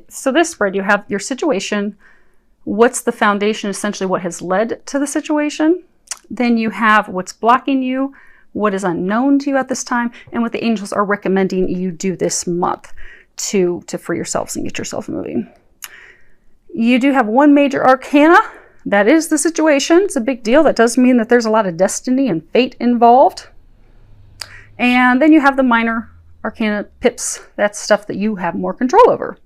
So this spread, you have your situation. What's the foundation, essentially what has led to the situation? Then you have what's blocking you, what is unknown to you at this time, and what the angels are recommending you do this month to free yourselves and get yourself moving. You do have one major arcana. That is the situation. It's a big deal. That does mean that there's a lot of destiny and fate involved. And then you have the minor arcana pips. That's stuff that you have more control over.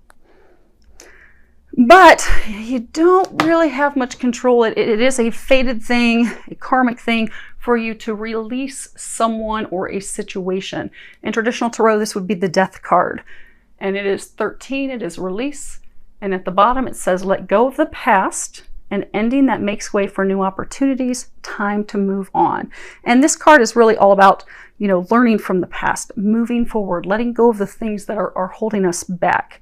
But you don't really have much control. It is a fated thing, a karmic thing for you to release someone or a situation. In traditional tarot, this would be the death card. And it is 13, it is release. And at the bottom, it says, let go of the past, an ending that makes way for new opportunities, time to move on. And this card is really all about, learning from the past, moving forward, letting go of the things that are holding us back.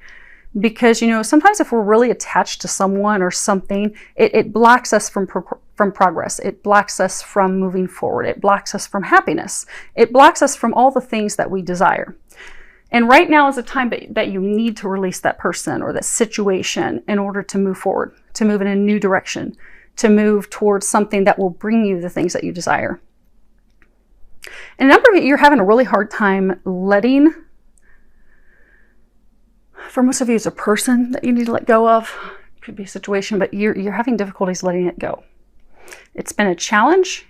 Because, sometimes if we're really attached to someone or something, it blocks us from progress. It blocks us from moving forward. It blocks us from happiness. It blocks us from all the things that we desire. And right now is a time that you need to release that person or that situation in order to move forward, to move in a new direction, to move towards something that will bring you the things that you desire. And a number of you, you're having a really hard time letting. For most of you, it's a person that you need to let go of. It could be a situation, but you're having difficulties letting it go. It's been a challenge,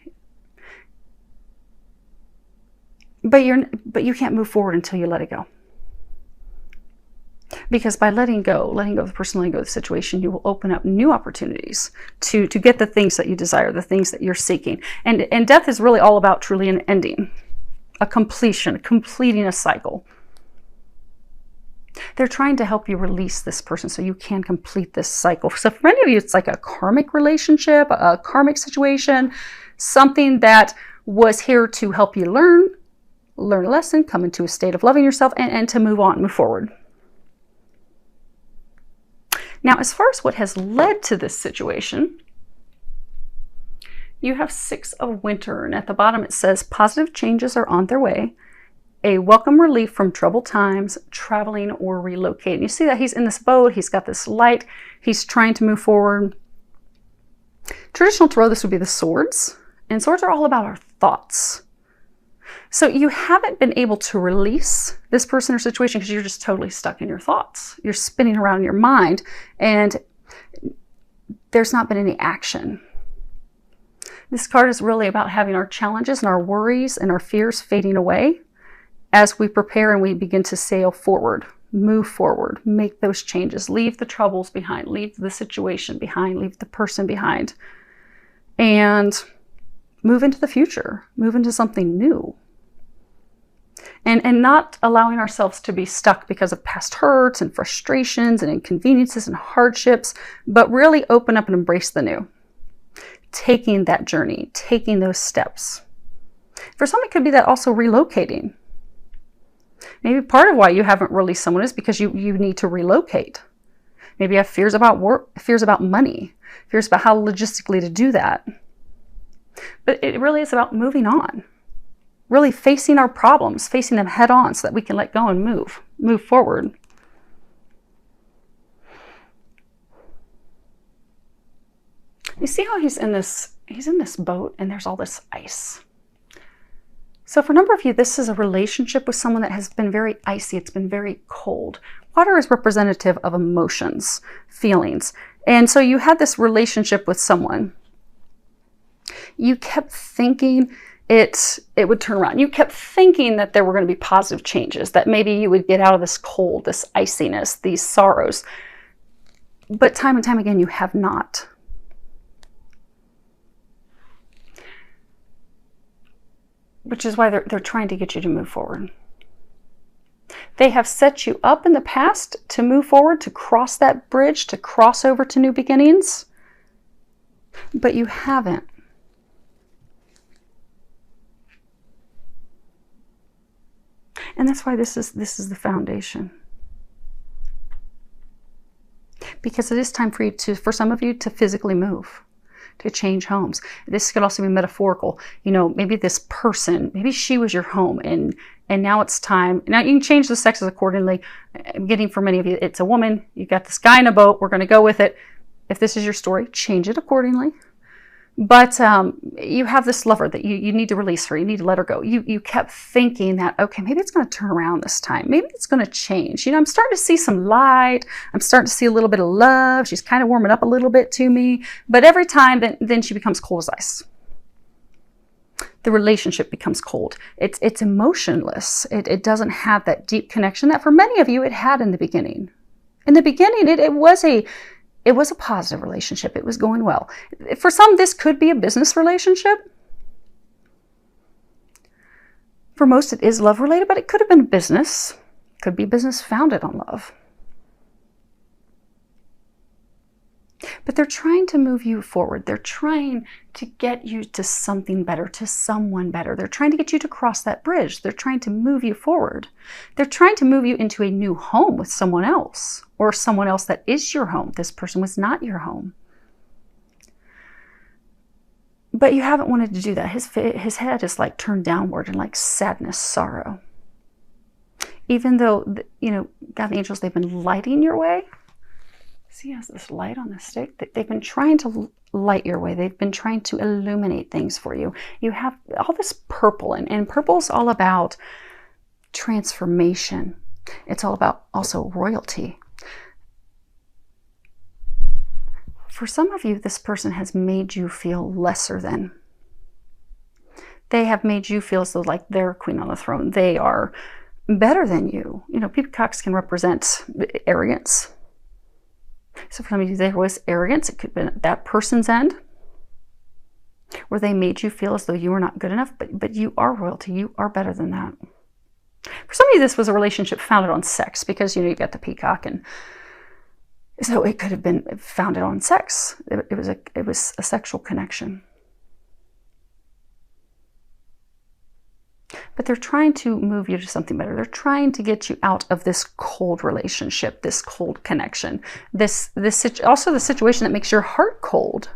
but you can't move forward until you let it go. Because by letting go of the person, letting go of the situation, you will open up new opportunities to get the things that you desire, the things that you're seeking. And death is really all about truly an ending, a completion, completing a cycle. They're trying to help you release this person so you can complete this cycle. So for many of you, it's like a karmic relationship, a karmic situation, something that was here to help you learn a lesson, come into a state of loving yourself, and to move on, move forward. Now, as far as what has led to this situation, you have 6 of Winter, and at the bottom it says positive changes are on their way. A welcome relief from troubled times, traveling or relocating. You see that he's in this boat, he's got this light, he's trying to move forward. Traditional tarot, this would be the swords, and swords are all about our thoughts. So you haven't been able to release this person or situation because you're just totally stuck in your thoughts. You're spinning around in your mind, and there's not been any action. This card is really about having our challenges and our worries and our fears fading away as we prepare and we begin to sail forward, move forward, make those changes, leave the troubles behind, leave the situation behind, leave the person behind, and move into the future, move into something new. And not allowing ourselves to be stuck because of past hurts and frustrations and inconveniences and hardships, but really open up and embrace the new. Taking that journey, taking those steps. For some, it could be that also relocating. Maybe part of why you haven't released someone is because you need to relocate. Maybe you have fears about work, fears about money, fears about how logistically to do that. But it really is about moving on. Really facing our problems, facing them head on so that we can let go and move forward. You see how he's in this boat and there's all this ice. So for a number of you, this is a relationship with someone that has been very icy. It's been very cold. Water is representative of emotions, feelings. And so you had this relationship with someone. You kept thinking it would turn around. You kept thinking that there were going to be positive changes, that maybe you would get out of this cold, this iciness, these sorrows. But time and time again, you have not. Which is why they're trying to get you to move forward. They have set you up in the past to move forward, to cross that bridge, to cross over to new beginnings, but you haven't. And that's why this is the foundation. Because it is time for some of you to physically move, to change homes. This could also be metaphorical. Maybe this person, maybe she was your home and And now it's time. Now you can change the sexes accordingly. I'm getting for many of you, it's a woman. You got this guy in a boat. We're going to go with it. If this is your story, change it accordingly. But you have this lover that you need to release her. You need to let her go. You kept thinking that, okay, maybe it's going to turn around this time. Maybe it's going to change. I'm starting to see some light. I'm starting to see a little bit of love. She's kind of warming up a little bit to me. But every time, then she becomes cold as ice. The relationship becomes cold. It's emotionless. It doesn't have that deep connection that for many of you it had in the beginning. In the beginning, it was a positive relationship. It was going well. For some, this could be a business relationship. For most, it is love related, but it could have been a business. It could be a business founded on love. But they're trying to move you forward. They're trying to get you to something better, to someone better. They're trying to get you to cross that bridge. They're trying to move you forward. They're trying to move you into a new home with someone else, or someone else that is your home. This person was not your home. But you haven't wanted to do that. His head is like turned downward in like sadness, sorrow. Even though, God and the angels, they've been lighting your way. See, he has this light on the stick. They've been trying to light your way. They've been trying to illuminate things for you. You have all this purple, and purple is all about transformation. It's all about also royalty. For some of you, this person has made you feel lesser than. They have made you feel as though like they're queen on the throne. They are better than you. Peacocks can represent arrogance. So for some of you, there was arrogance. It could have been at that person's end, where they made you feel as though you were not good enough, but you are royalty. You are better than that. For some of you, this was a relationship founded on sex, because you've got the peacock, and so it could have been founded on sex. It was a sexual connection. But they're trying to move you to something better. They're trying to get you out of this cold relationship, this cold connection, also the situation that makes your heart cold.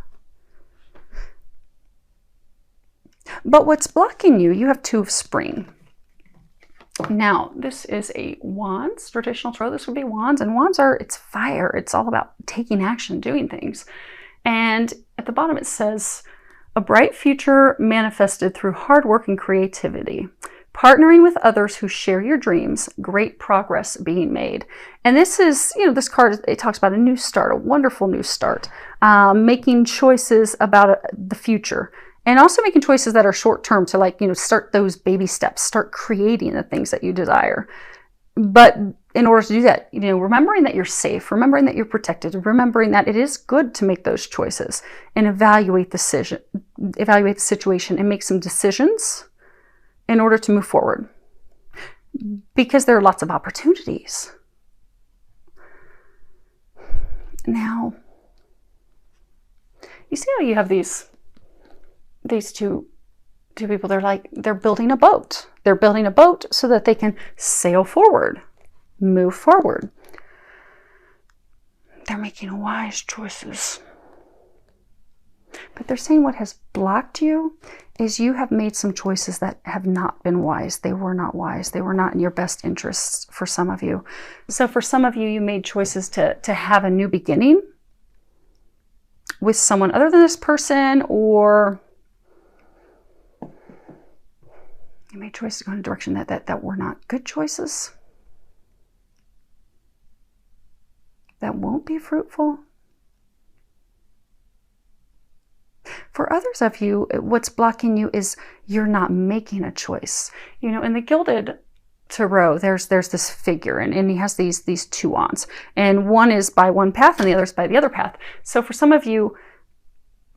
But what's blocking you have Two of Spring. Now, this is a Wands, traditional tarot. This would be Wands, and Wands it's fire. It's all about taking action, doing things. And at the bottom it says, a bright future manifested through hard work and creativity. Partnering with others who share your dreams, great progress being made. And this is, this card, it talks about a new start, a wonderful new start, making choices about the future. And also making choices that are short-term to start those baby steps, start creating the things that you desire. But in order to do that, remembering that you're safe, remembering that you're protected, remembering that it is good to make those choices and evaluate the situation and make some decisions in order to move forward. Because there are lots of opportunities. Now, you see how you have these two people, they're building a boat. They're building a boat so that they can sail forward, move forward. They're making wise choices. But they're saying what has blocked you is you have made some choices that have not been wise. They were not wise. They were not in your best interests for some of you. So for some of you, you made choices to have a new beginning with someone other than this person, or you made choices to go in a direction that were not good choices, that won't be fruitful. For others of you, what's blocking you is you're not making a choice. In the Gilded Tarot, there's this figure, and he has these two wands, and one is by one path and the other is by the other path. So for some of you,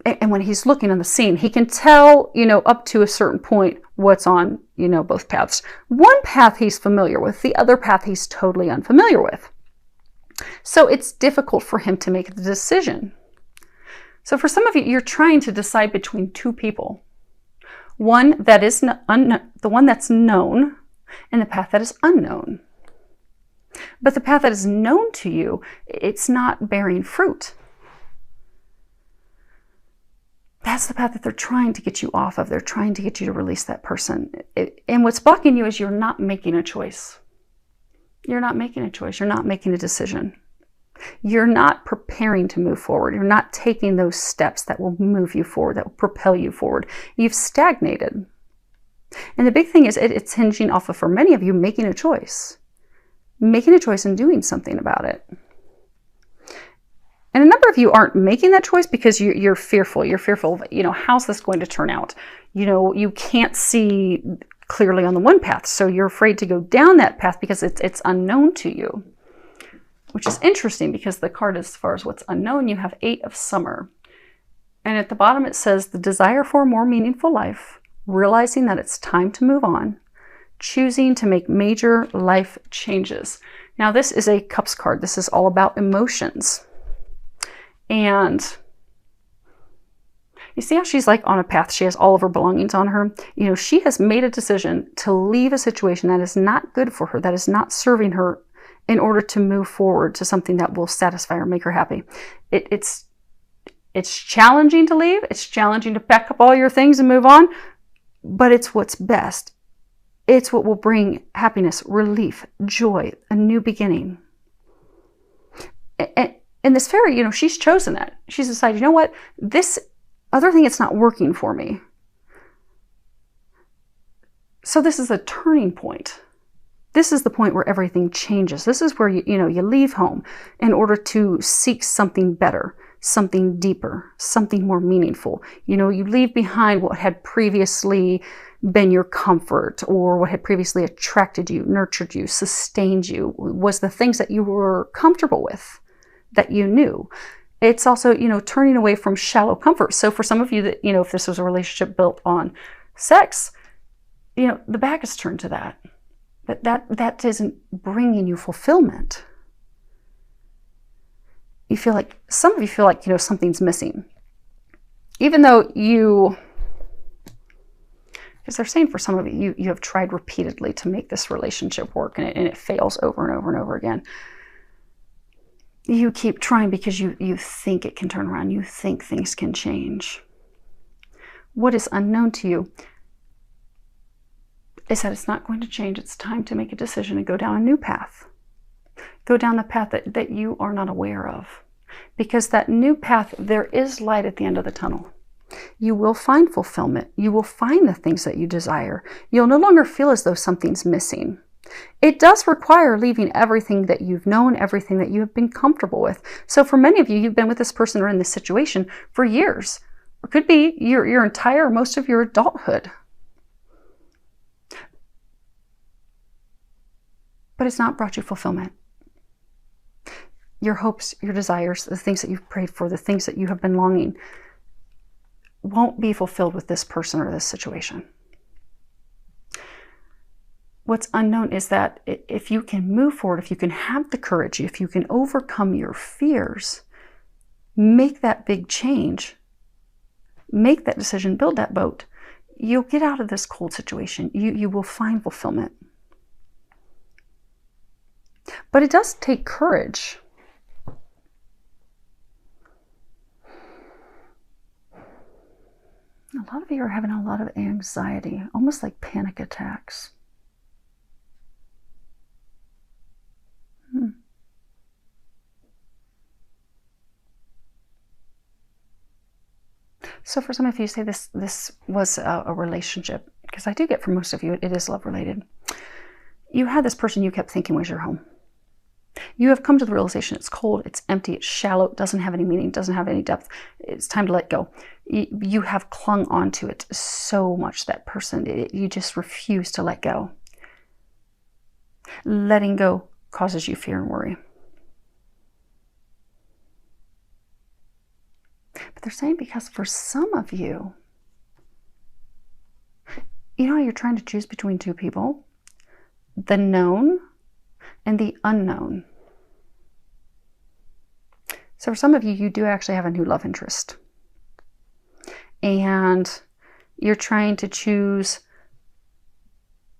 and when he's looking on the scene, he can tell, up to a certain point what's on, both paths. One path he's familiar with, the other path he's totally unfamiliar with. So it's difficult for him to make the decision. So for some of you, you're trying to decide between two people. One that is the one that's known, and the path that is unknown. But the path that is known to you, it's not bearing fruit. That's the path that they're trying to get you off of. They're trying to get you to release that person. And what's blocking you is you're not making a choice. You're not making a choice. You're not making a decision. You're not preparing to move forward. You're not taking those steps that will move you forward, that will propel you forward. You've stagnated. And the big thing is it's hinging off of, for many of you, making a choice. Making a choice and doing something about it. And a number of you aren't making that choice because you're fearful. You're fearful of, how's this going to turn out? You can't see clearly on the one path. So you're afraid to go down that path because it's unknown to you. Which is interesting because the card, as far as what's unknown, you have 8 of Summer. And at the bottom it says, the desire for a more meaningful life, realizing that it's time to move on, choosing to make major life changes. Now this is a Cups card. This is all about emotions. And you see how she's like on a path. She has all of her belongings on her. She has made a decision to leave a situation that is not good for her, that is not serving her, in order to move forward to something that will satisfy her, make her happy. It's challenging to leave. It's challenging to pack up all your things and move on, but it's what's best. It's what will bring happiness, relief, joy, a new beginning. And this fairy, she's chosen that. She's decided, you know what? This other thing, it's not working for me. So this is a turning point. This is the point where everything changes. This is where you leave home in order to seek something better, something deeper, something more meaningful. You leave behind what had previously been your comfort, or what had previously attracted you, nurtured you, sustained you, was the things that you were comfortable with, that you knew. It's also, turning away from shallow comfort. So for some of you that, if this was a relationship built on sex, the back is turned to that. But that isn't bringing you fulfillment. Some of you feel like, something's missing. Even though because they're saying for some of you, you have tried repeatedly to make this relationship work, and it fails over and over and over again. You keep trying because you think it can turn around. You think things can change. What is unknown to you is that it's not going to change. It's time to make a decision and go down a new path. Go down the path that you are not aware of. Because that new path, there is light at the end of the tunnel. You will find fulfillment. You will find the things that you desire. You'll no longer feel as though something's missing. It does require leaving everything that you've known, everything that you have been comfortable with. So for many of you, you've been with this person or in this situation for years. It could be your entire, most of your adulthood. But it's not brought you fulfillment. Your hopes, your desires, the things that you've prayed for, the things that you have been longing, won't be fulfilled with this person or this situation. What's unknown is that if you can move forward, if you can have the courage, if you can overcome your fears, make that big change, make that decision, build that boat, you'll get out of this cold situation. You will find fulfillment. But it does take courage. A lot of you are having a lot of anxiety, almost like panic attacks. So for some of you, say this was a relationship, because I do get for most of you, it is love related. You had this person you kept thinking was your home. You have come to the realization it's cold, it's empty, it's shallow, it doesn't have any meaning, doesn't have any depth. It's time to let go. You have clung onto it so much, that person. You just refuse to let go. Letting go causes you fear and worry. But they're saying because for some of you, you know how you're trying to choose between two people? The known and the unknown. So for some of you, you do actually have a new love interest. And you're trying to choose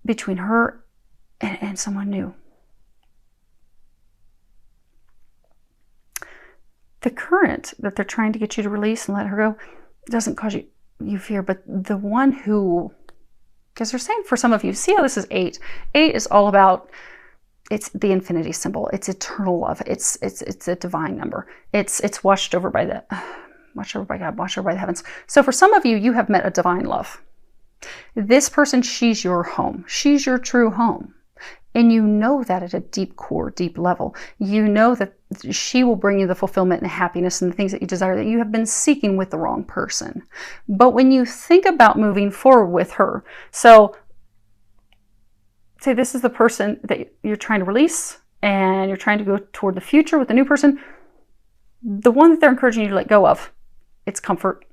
between her and someone new. The current that they're trying to get you to release and let her go, doesn't cause you fear, but the one who, because they're saying for some of you, see how this is 8. 8 is all about, it's the infinity symbol. It's eternal love. It's a divine number. It's watched over by God, watched over by the heavens. So for some of you, you have met a divine love. This person, she's your home. She's your true home. And you know that at a deep core, deep level. You know that she will bring you the fulfillment and the happiness and the things that you desire that you have been seeking with the wrong person. But when you think about moving forward with her, so say this is the person that you're trying to release and you're trying to go toward the future with the new person, the one that they're encouraging you to let go of, it's comfort,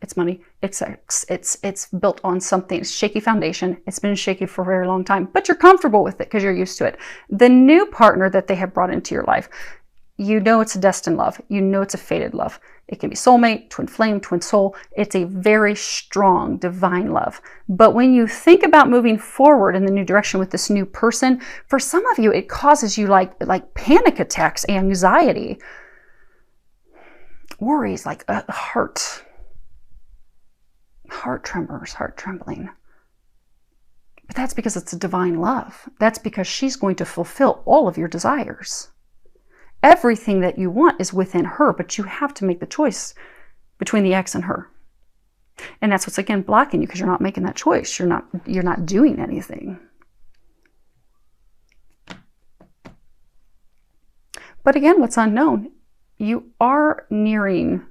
it's money, it's sex, it's built on something, it's shaky foundation, it's been shaky for a very long time, but you're comfortable with it because you're used to it. The new partner that they have brought into your life, you know it's a destined love, you know it's a fated love. It can be soulmate, twin flame, twin soul. It's a very strong divine love. But when you think about moving forward in the new direction with this new person, for some of you, it causes you like panic attacks, anxiety, worries, like heart tremors, heart trembling. But that's because it's a divine love. That's because she's going to fulfill all of your desires. Everything that you want is within her, but you have to make the choice between the ex and her. And that's what's, again, blocking you because you're not making that choice. You're not doing anything. But again, what's unknown, you are nearing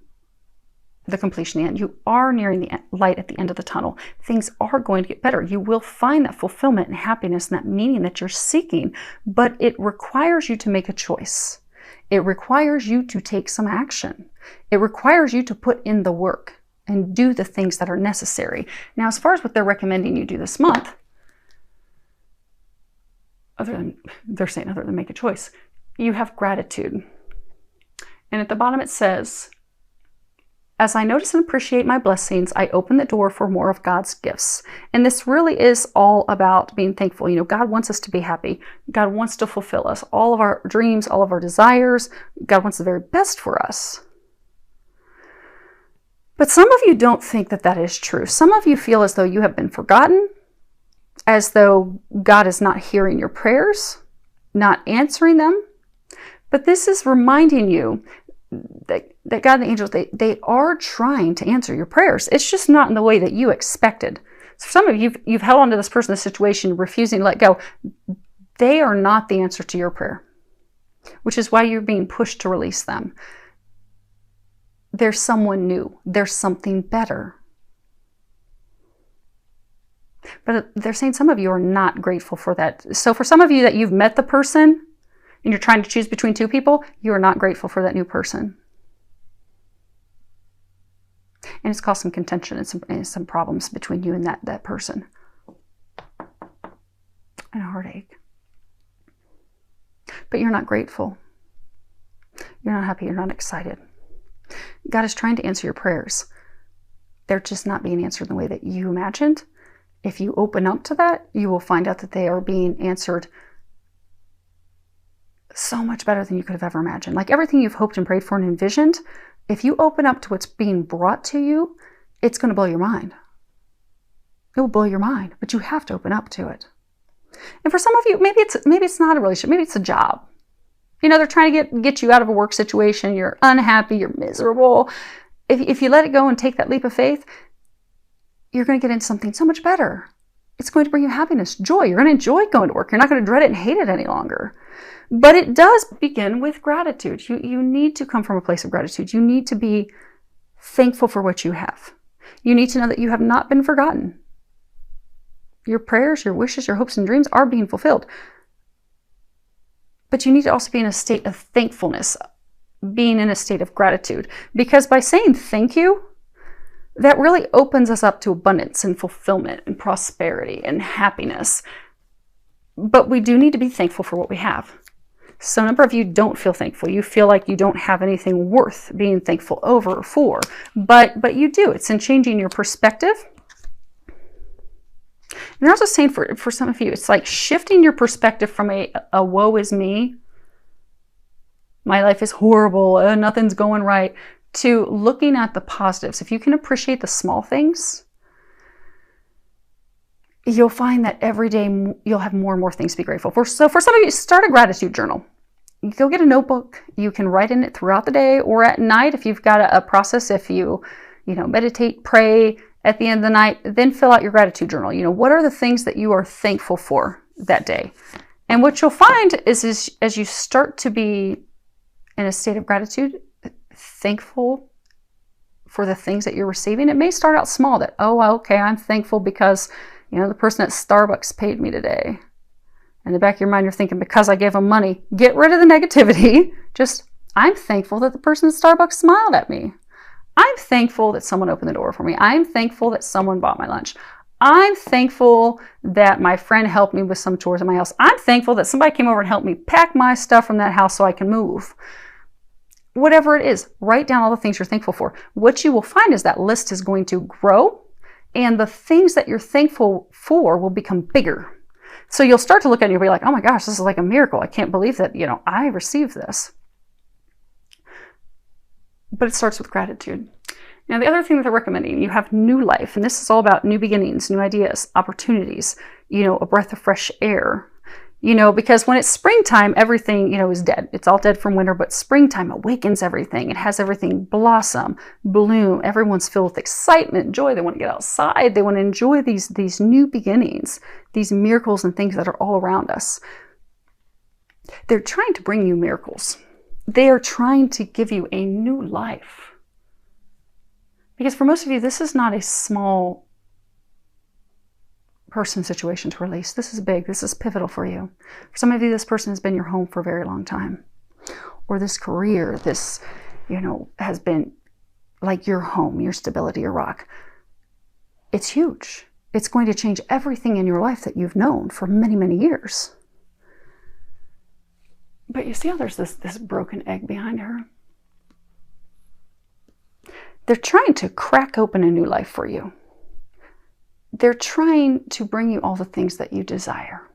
the completion, the end. You are nearing the light at the end of the tunnel. Things are going to get better. You will find that fulfillment and happiness and that meaning that you're seeking, but it requires you to make a choice. It requires you to take some action. It requires you to put in the work and do the things that are necessary. Now, as far as what they're recommending you do this month, they're saying other than make a choice, you have gratitude. And at the bottom it says, as I notice and appreciate my blessings, I open the door for more of God's gifts. And this really is all about being thankful. You know, God wants us to be happy. God wants to fulfill us. All of our dreams, all of our desires. God wants the very best for us. But some of you don't think that that is true. Some of you feel as though you have been forgotten, as though God is not hearing your prayers, not answering them. But this is reminding you that God and the angels, they are trying to answer your prayers. It's just not in the way that you expected. So some of you, you've held on to this person, this situation, refusing to let go. They are not the answer to your prayer, which is why you're being pushed to release them. There's someone new. There's something better. But they're saying some of you are not grateful for that. So for some of you that you've met the person, and you're trying to choose between two people, you are not grateful for that new person. And it's caused some contention and some problems between you and that person. And a heartache. But you're not grateful. You're not happy. You're not excited. God is trying to answer your prayers. They're just not being answered in the way that you imagined. If you open up to that, you will find out that they are being answered so much better than you could have ever imagined. Like everything you've hoped and prayed for and envisioned, if you open up to what's being brought to you, it's going to blow your mind. It will blow your mind, but you have to open up to it. And for some of you, maybe it's not a relationship, maybe it's a job. You know, they're trying to get you out of a work situation, you're unhappy, you're miserable. If you let it go and take that leap of faith, you're going to get into something so much better. It's going to bring you happiness, joy. You're going to enjoy going to work. You're not going to dread it and hate it any longer. But it does begin with gratitude. You need to come from a place of gratitude. You need to be thankful for what you have. You need to know that you have not been forgotten. Your prayers, your wishes, your hopes and dreams are being fulfilled. But you need to also be in a state of thankfulness, being in a state of gratitude. Because by saying thank you, that really opens us up to abundance and fulfillment and prosperity and happiness. But we do need to be thankful for what we have. So a number of you don't feel thankful. You feel like you don't have anything worth being thankful over or for. But you do. It's in changing your perspective. And they're also saying for some of you, it's like shifting your perspective from a woe is me, my life is horrible, nothing's going right, to looking at the positives. If you can appreciate the small things, you'll find that every day you'll have more and more things to be grateful for. So for some of you, start a gratitude journal. You go get a notebook. You can write in it throughout the day or at night if you've got a process. If you meditate, pray at the end of the night, then fill out your gratitude journal. What are the things that you are thankful for that day? And what you'll find is as you start to be in a state of gratitude, thankful for the things that you're receiving. It may start out small that, oh, okay, I'm thankful because, the person at Starbucks paid me today. In the back of your mind, you're thinking, because I gave them money. Get rid of the negativity. Just, I'm thankful that the person at Starbucks smiled at me. I'm thankful that someone opened the door for me. I'm thankful that someone bought my lunch. I'm thankful that my friend helped me with some chores in my house. I'm thankful that somebody came over and helped me pack my stuff from that house so I can move. Whatever it is, write down all the things you're thankful for. What you will find is that list is going to grow, and the things that you're thankful for will become bigger. So you'll start to look at it and you'll be like, oh my gosh, this is like a miracle. I can't believe that, I received this. But it starts with gratitude. Now, the other thing that they're recommending, you have new life, and this is all about new beginnings, new ideas, opportunities, a breath of fresh air. Because when it's springtime, everything, is dead. It's all dead from winter, but springtime awakens everything. It has everything blossom, bloom. Everyone's filled with excitement, joy. They want to get outside. They want to enjoy these new beginnings, these miracles and things that are all around us. They're trying to bring you miracles. They are trying to give you a new life. Because for most of you, this is not a small person situation to release. This is big. This is pivotal for you. For some of you, this person has been your home for a very long time. Or this career, this, has been like your home, your stability, your rock. It's huge. It's going to change everything in your life that you've known for many, many years. But you see how there's this broken egg behind her? They're trying to crack open a new life for you. They're trying to bring you all the things that you desire.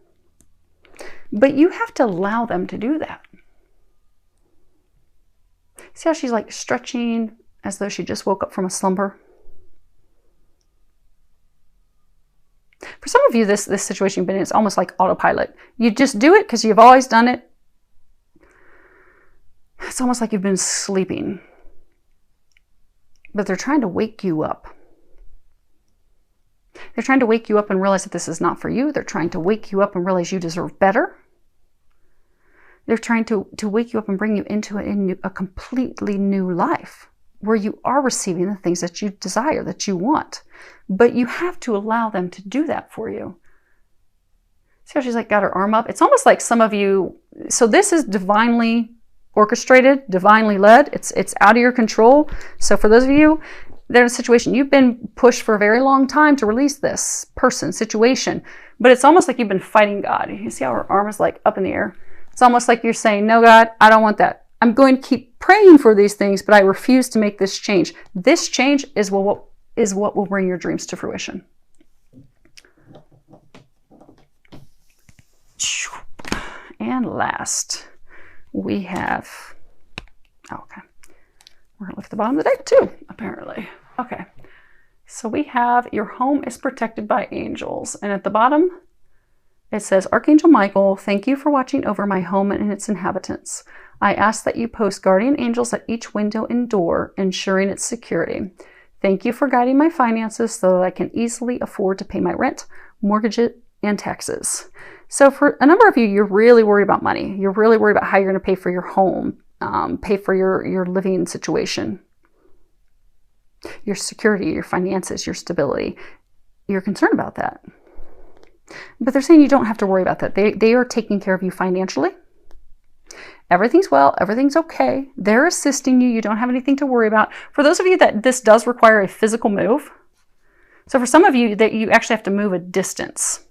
But you have to allow them to do that. See how she's like stretching as though she just woke up from a slumber? For some of you, this situation you've been in, it's almost like autopilot. You just do it because you've always done it. It's almost like you've been sleeping. But they're trying to wake you up. They're trying to wake you up and realize that this is not for you. They're trying to wake you up and realize you deserve better. They're trying to wake you up and bring you into a completely new life where you are receiving the things that you desire, that you want. But you have to allow them to do that for you. See how she's like got her arm up? It's almost like some of you, so this is divinely orchestrated, divinely led. It's out of your control. So for those of you, they're in a situation, you've been pushed for a very long time to release this person, situation, but it's almost like you've been fighting God. You see how her arm is like up in the air? It's almost like you're saying, no, God, I don't want that. I'm going to keep praying for these things, but I refuse to make this change. This change is what will bring your dreams to fruition. And last, we have, okay. We're going to look at the bottom of the deck too, apparently. Okay. So we have, your home is protected by angels. And at the bottom, it says, Archangel Michael, thank you for watching over my home and its inhabitants. I ask that you post guardian angels at each window and door, ensuring its security. Thank you for guiding my finances so that I can easily afford to pay my rent, mortgage, and taxes. So for a number of you, you're really worried about money. You're really worried about how you're going to pay for your home. Pay for your living situation, your security, your finances, your stability. You're concerned about that. But they're saying you don't have to worry about that. They are taking care of you financially. Everything's well, everything's okay. They're assisting you. You don't have anything to worry about. For those of you that this does require a physical move, so for some of you that you actually have to move a distance.